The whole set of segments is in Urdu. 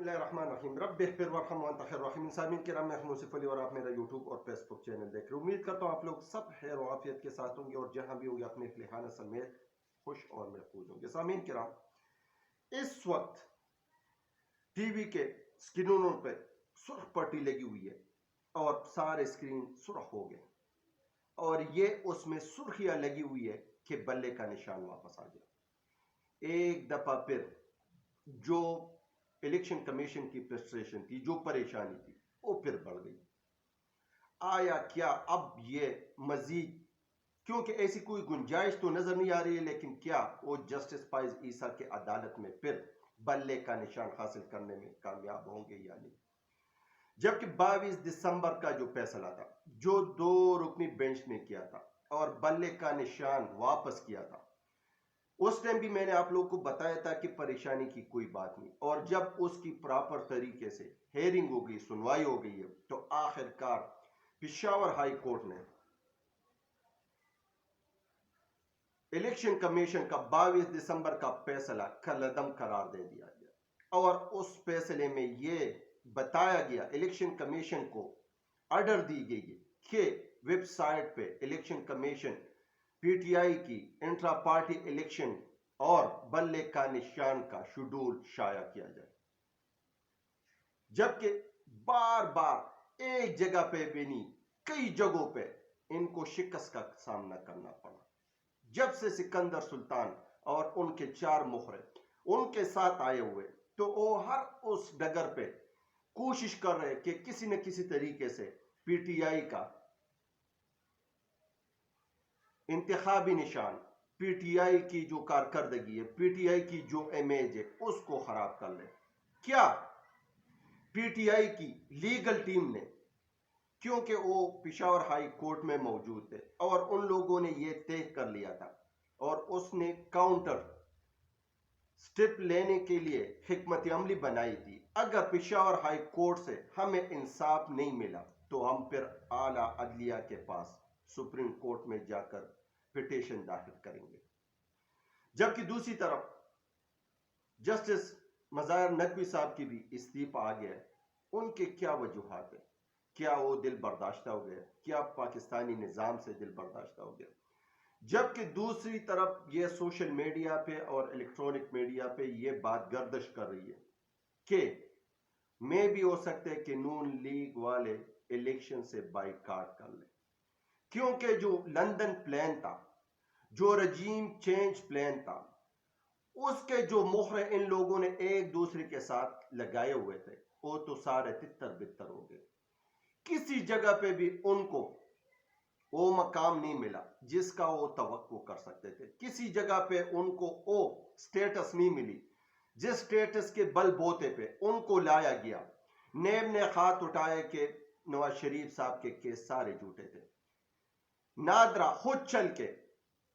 اللہ الرحمن الرحیم رب اغفر وارحم وانت خیر الراحمین۔ سامعین کرام، میں موصف علی اور آپ میرا یوٹیوب اور فیس بک چینل دیکھ رہے ہیں۔ امید کرتا ہوں آپ لوگ سب خیر و عافیت کے ساتھ ہوں گے اور جہاں بھی ہوں گے اپنے اہل خانہ سمیت خوش اور محفوظ ہوں گے۔ سامعین کرام، اس وقت ٹی وی کے اسکرینوں پہ سرخ پٹی لگی ہوئی ہے اور سارے اسکرین سرخ ہو گئے، اور یہ اس میں سرخیاں لگی ہوئی ہے کہ بلے کا نشان واپس آ گیا۔ ایک دفعہ پھر جو الیکشن کمیشن کی فرسٹریشن تھی، جو پریشانی تھی، وہ پھر بڑھ گئی۔ آیا کیا اب یہ مزید، کیونکہ ایسی کوئی گنجائش تو نظر نہیں آ رہی ہے، لیکن کیا وہ جسٹس فائز عیسیٰ کے عدالت میں پھر بلے کا نشان حاصل کرنے میں کامیاب ہوں گے یا نہیں؟ جبکہ 22 دسمبر کا جو فیصلہ تھا، جو 2 رکنی بینچ نے کیا تھا اور بلے کا نشان واپس کیا تھا، اس ٹائم بھی میں نے آپ لوگوں کو بتایا تھا کہ پریشانی کی کوئی بات نہیں، اور جب اس کی پراپر طریقے سے ہیرنگ ہو گئی، سنوائی ہو گئی ہے، تو آخر کار پشاور ہائی کورٹ نے الیکشن کمیشن کا 22 دسمبر کا فیصلہ کالعدم قرار دے دیا گیا، اور اس فیصلے میں یہ بتایا گیا، الیکشن کمیشن کو آرڈر دی گئی کہ ویب سائٹ پہ election commission P T I کی انٹرا پارٹی الیکشن اور بلے کا نشان کا شیڈول شائع کیا جائے۔ جبکہ بار بار ایک جگہ پہ بھی نہیں، کئی جگہوں پہ ان کو شکست کا سامنا کرنا پڑا۔ جب سے سکندر سلطان اور ان کے 4 مخرے ان کے ساتھ آئے ہوئے، تو وہ ہر اس ڈگر پہ کوشش کر رہے کہ کسی نہ کسی طریقے سے پی ٹی آئی کا انتخابی نشان، پی ٹی آئی کی جو کارکردگی ہے، پی ٹی آئی کی جو امیج ہے، اس کو خراب کر لے۔ کیا پی ٹی آئی کی لیگل ٹیم نے، کیونکہ وہ پشاور ہائی کورٹ میں موجود تھے اور ان لوگوں نے یہ طے کر لیا تھا، اور اس نے کاؤنٹر سٹیپ لینے کے لیے حکمت عملی بنائی تھی، اگر پشاور ہائی کورٹ سے ہمیں انصاف نہیں ملا تو ہم پھر اعلیٰ عدلیہ کے پاس سپریم کورٹ میں جا کر پٹیشن داخل کریں گے۔ جبکہ دوسری طرف جسٹس مظاہر نقوی صاحب کی بھی استعفی آ گیا ہے۔ ان کے کیا وجوہات ہیں؟ کیا وہ دل برداشتہ ہو گیا؟ کیا پاکستانی نظام سے دل برداشتہ ہو گیا؟ جبکہ دوسری طرف یہ سوشل میڈیا پہ اور الیکٹرونک میڈیا پہ یہ بات گردش کر رہی ہے کہ میں بھی ہو سکتا ہے کہ نون لیگ والے الیکشن سے بائیکاٹ کر لیں، کیونکہ جو لندن پلان تھا، جو رجیم چینج پلان تھا، اس کے جو مہرے ان لوگوں نے ایک دوسرے کے ساتھ لگائے ہوئے تھے، وہ تو سارے تتر بتر ہو گئے۔ کسی جگہ پہ بھی ان کو وہ مقام نہیں ملا جس کا وہ توقع کر سکتے تھے، کسی جگہ پہ ان کو وہ سٹیٹس نہیں ملی جس سٹیٹس کے بل بوتے پہ ان کو لایا گیا۔ نیب نے ہاتھ اٹھایا کہ نواز شریف صاحب کے کیس سارے جھوٹے تھے۔ نادرا خود چل کے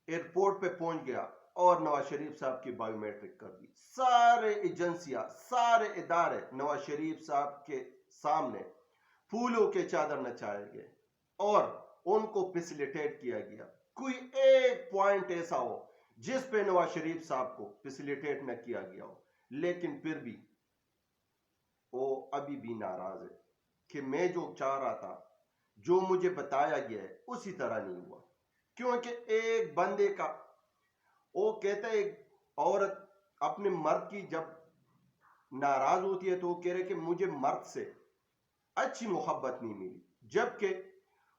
ایئرپورٹ پہ پہنچ گیا اور نواز شریف صاحب کی بائیو میٹرک کر دی۔ سارے ایجنسیاں، سارے ادارے نواز شریف صاحب کے سامنے پھولوں کے چادر نچائے گئے اور ان کو فیسیلیٹیٹ کیا گیا۔ کوئی ایک پوائنٹ ایسا ہو جس پہ نواز شریف صاحب کو فیسیلیٹیٹ نہ کیا گیا ہو، لیکن پھر بھی وہ ابھی بھی ناراض ہے کہ میں جو چاہ رہا تھا، جو مجھے بتایا گیا ہے، اسی طرح نہیں ہوا۔ کیونکہ ایک بندے کا، وہ کہتا ہے ایک عورت اپنے مرد کی جب ناراض ہوتی ہے تو وہ کہہ رہے کہ مجھے مرد سے اچھی محبت نہیں ملی، جبکہ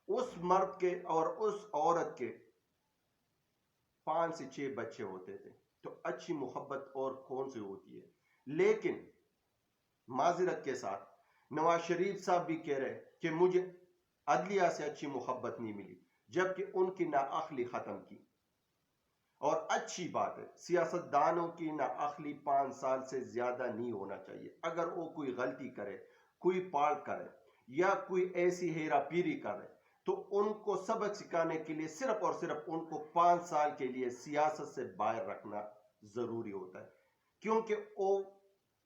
اس مرد کے اور اس عورت کے 5 سے 6 بچے ہوتے تھے، تو اچھی محبت اور کون سی ہوتی ہے؟ لیکن معذرت کے ساتھ نواز شریف صاحب بھی کہہ رہے کہ مجھے عدلیہ سے اچھی محبت نہیں ملی، جبکہ ان کی نااہلی ختم کی۔ اور اچھی بات ہے، سیاست دانوں کی نااہلی 5 سال سے زیادہ نہیں ہونا چاہیے۔ اگر وہ کوئی غلطی کرے، کوئی پالٹ کرے یا کوئی ایسی ہیرا پیری کرے، تو ان کو سبق سکھانے کے لیے صرف اور صرف ان کو 5 سال کے لیے سیاست سے باہر رکھنا ضروری ہوتا ہے۔ کیونکہ وہ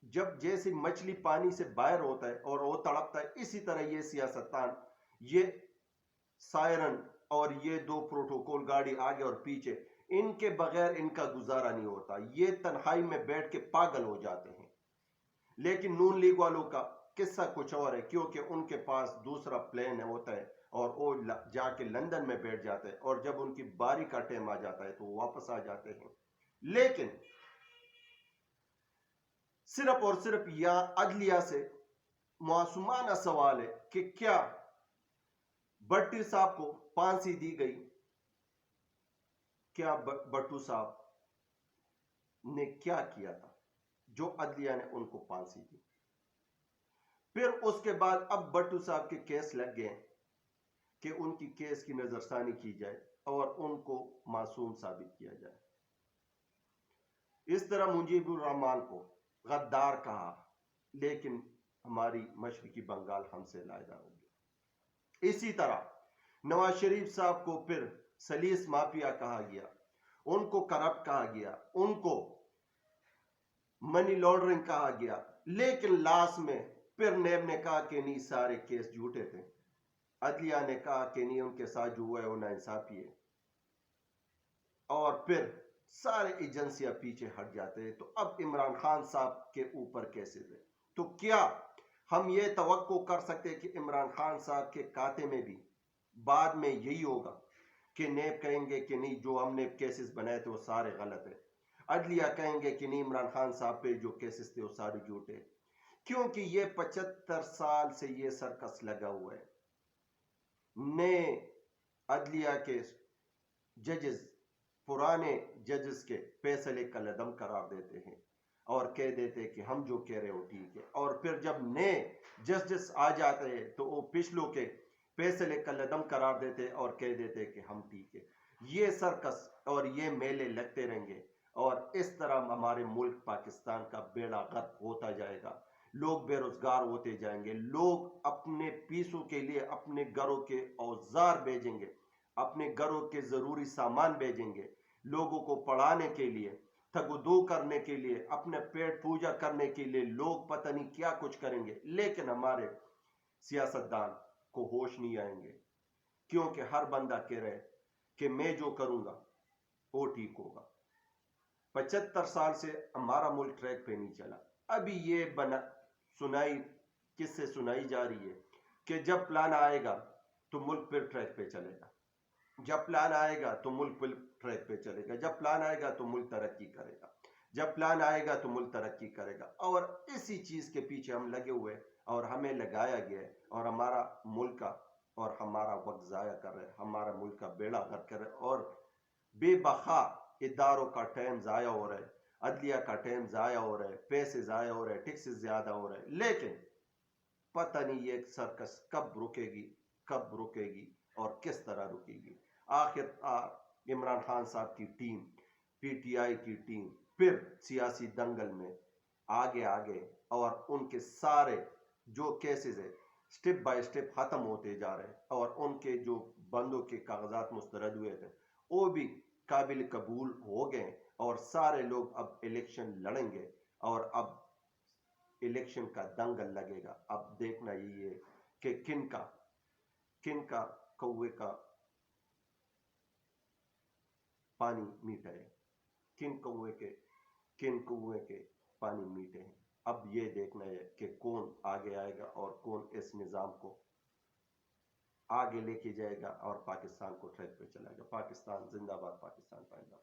جب جیسے مچھلی پانی سے باہر ہوتا ہے اور وہ تڑپتا ہے، اسی طرح یہ سیاستدان، یہ سائرن اور یہ 2 پروٹوکول گاڑی آگے اور پیچھے، ان کے بغیر ان کا گزارا نہیں ہوتا، یہ تنہائی میں بیٹھ کے پاگل ہو جاتے ہیں۔ لیکن نون لیگ والوں کا قصہ کچھ اور ہے، کیونکہ ان کے پاس دوسرا پلین ہوتا ہے اور وہ جا کے لندن میں بیٹھ جاتے ہیں، اور جب ان کی باری کا ٹائم آ جاتا ہے تو وہ واپس آ جاتے ہیں۔ لیکن صرف اور صرف یہاں عدلیہ سے معصومانہ سوال ہے کہ کیا بھٹی صاحب کو پھانسی دی گئی؟ کیا بھٹو صاحب نے کیا کیا تھا جو عدلیہ نے ان کو پھانسی دی؟ پھر اس کے بعد اب بھٹو صاحب کے کیس لگ گئے کہ ان کی کیس کی نظر ثانی کی جائے اور ان کو معصوم ثابت کیا جائے۔ اس طرح مجیب الرحمان کو غدار کہا، لیکن ہماری مشرقی بنگال ہم سے علیحدہ ہو گئی۔ اسی طرح نواز شریف صاحب کو پھر سلیس مافیا کہا گیا، ان کو کرپٹ کہا گیا، ان کو منی لانڈرنگ کہا گیا، لیکن لاسٹ میں پھر نیب نے کہا کہ نہیں، سارے کیس جھوٹے تھے۔ عدلیہ نے کہا کہ نہیں، ان کے ساتھ جو ہوا ہے وہ ناانصافی ہے، اور پھر سارے ایجنسیاں پیچھے ہٹ جاتے ہیں۔ تو اب عمران خان صاحب کے اوپر کیسز ہے، تو کیا ہم یہ توقع کر سکتے کہ عمران خان صاحب کے کھاتے میں بھی بعد میں یہی ہوگا کہ نیب کہیں گے کہ نہیں، جو ہم نے کیسز بنائے تھے وہ سارے غلط ہیں، عدلیہ کہیں گے کہ نہیں، عمران خان صاحب پہ جو کیسز تھے وہ سارے جھوٹے ہیں؟ کیونکہ یہ 75 سال سے یہ سرکس لگا ہوا ہے۔ نئے عدلیہ کے ججز پرانے ججز کے فیصلے کا لدم قرار دیتے ہیں اور کہہ دیتے کہ ہم جو کہہ رہے ہو ٹھیک ہے، اور پھر جب نئے جسٹس آ جاتے ہیں تو وہ پچھلوں کے فیصلے کا لدم قرار دیتے اور کہہ دیتے کہ ہم ٹھیک ہے۔ یہ سرکس اور یہ میلے لگتے رہیں گے، اور اس طرح ہمارے ملک پاکستان کا بیڑا غرق ہوتا جائے گا۔ لوگ بے روزگار ہوتے جائیں گے، لوگ اپنے پیسوں کے لیے اپنے گھروں کے اوزار بھیجیں گے، اپنے گھروں کے ضروری سامان بھیجیں گے، لوگوں کو پڑھانے کے لیے، تھگودو کرنے کے لیے، اپنے پیٹ پوجا کرنے کے لیے لوگ پتہ نہیں کیا کچھ کریں گے، لیکن ہمارے سیاستدان کو ہوش نہیں آئیں گے، کیونکہ ہر بندہ کہہ رہے کہ میں جو کروں گا وہ ٹھیک ہوگا۔ 75 سال سے ہمارا ملک ٹریک پہ نہیں چلا۔ ابھی یہ کس سے سنائی جا رہی ہے کہ جب پلان آئے گا تو ملک پھر ٹریک پہ چلے گا، جب پلان آئے گا تو ملک پھر ٹریک پہ چلے گا، جب پلان آئے گا تو ملک ترقی کرے گا، جب پلان آئے گا تو ملک ترقی کرے گا۔ اور اسی چیز کے پیچھے ہم لگے ہوئے اور ہمیں لگایا گیا ہے، اور ہمارا ملک کا اور ہمارا وقت ضائع کر رہے، ہمارا ملک کا بیڑا غرق کر رہے، اور بے بخا اداروں کا ٹائم ضائع ہو رہا ہے، عدلیہ کا ٹائم ضائع ہو رہا ہے، پیسے ضائع ہو رہے ہیں، ٹیکس زیادہ ہو رہے ہیں، لیکن پتہ نہیں یہ سرکس کب رکے گی اور کس طرح رکے گی۔ آخر عمران خان صاحب کی ٹیم، پی ٹی آئی کی ٹیم پھر سیاسی دنگل میں آگے اور ان کے سارے جو کیسز ہیں سٹیپ بائی سٹیپ ختم ہوتے جا رہے ہیں، اور ان کے جو بندوں کے کاغذات مسترد ہوئے تھے وہ بھی قابل قبول ہو گئے، اور سارے لوگ اب الیکشن لڑیں گے، اور اب الیکشن کا دنگل لگے گا۔ اب دیکھنا یہ ہے کہ کن کا کوے کا پانی میٹھا ہے، کن کوے کے پانی میٹھے ہیں۔ اب یہ دیکھنا ہے کہ کون آگے آئے گا اور کون اس نظام کو آگے لے کے جائے گا اور پاکستان کو ٹریک پہ چلائے گا۔ پاکستان زندہ باد، پاکستان پائندہ۔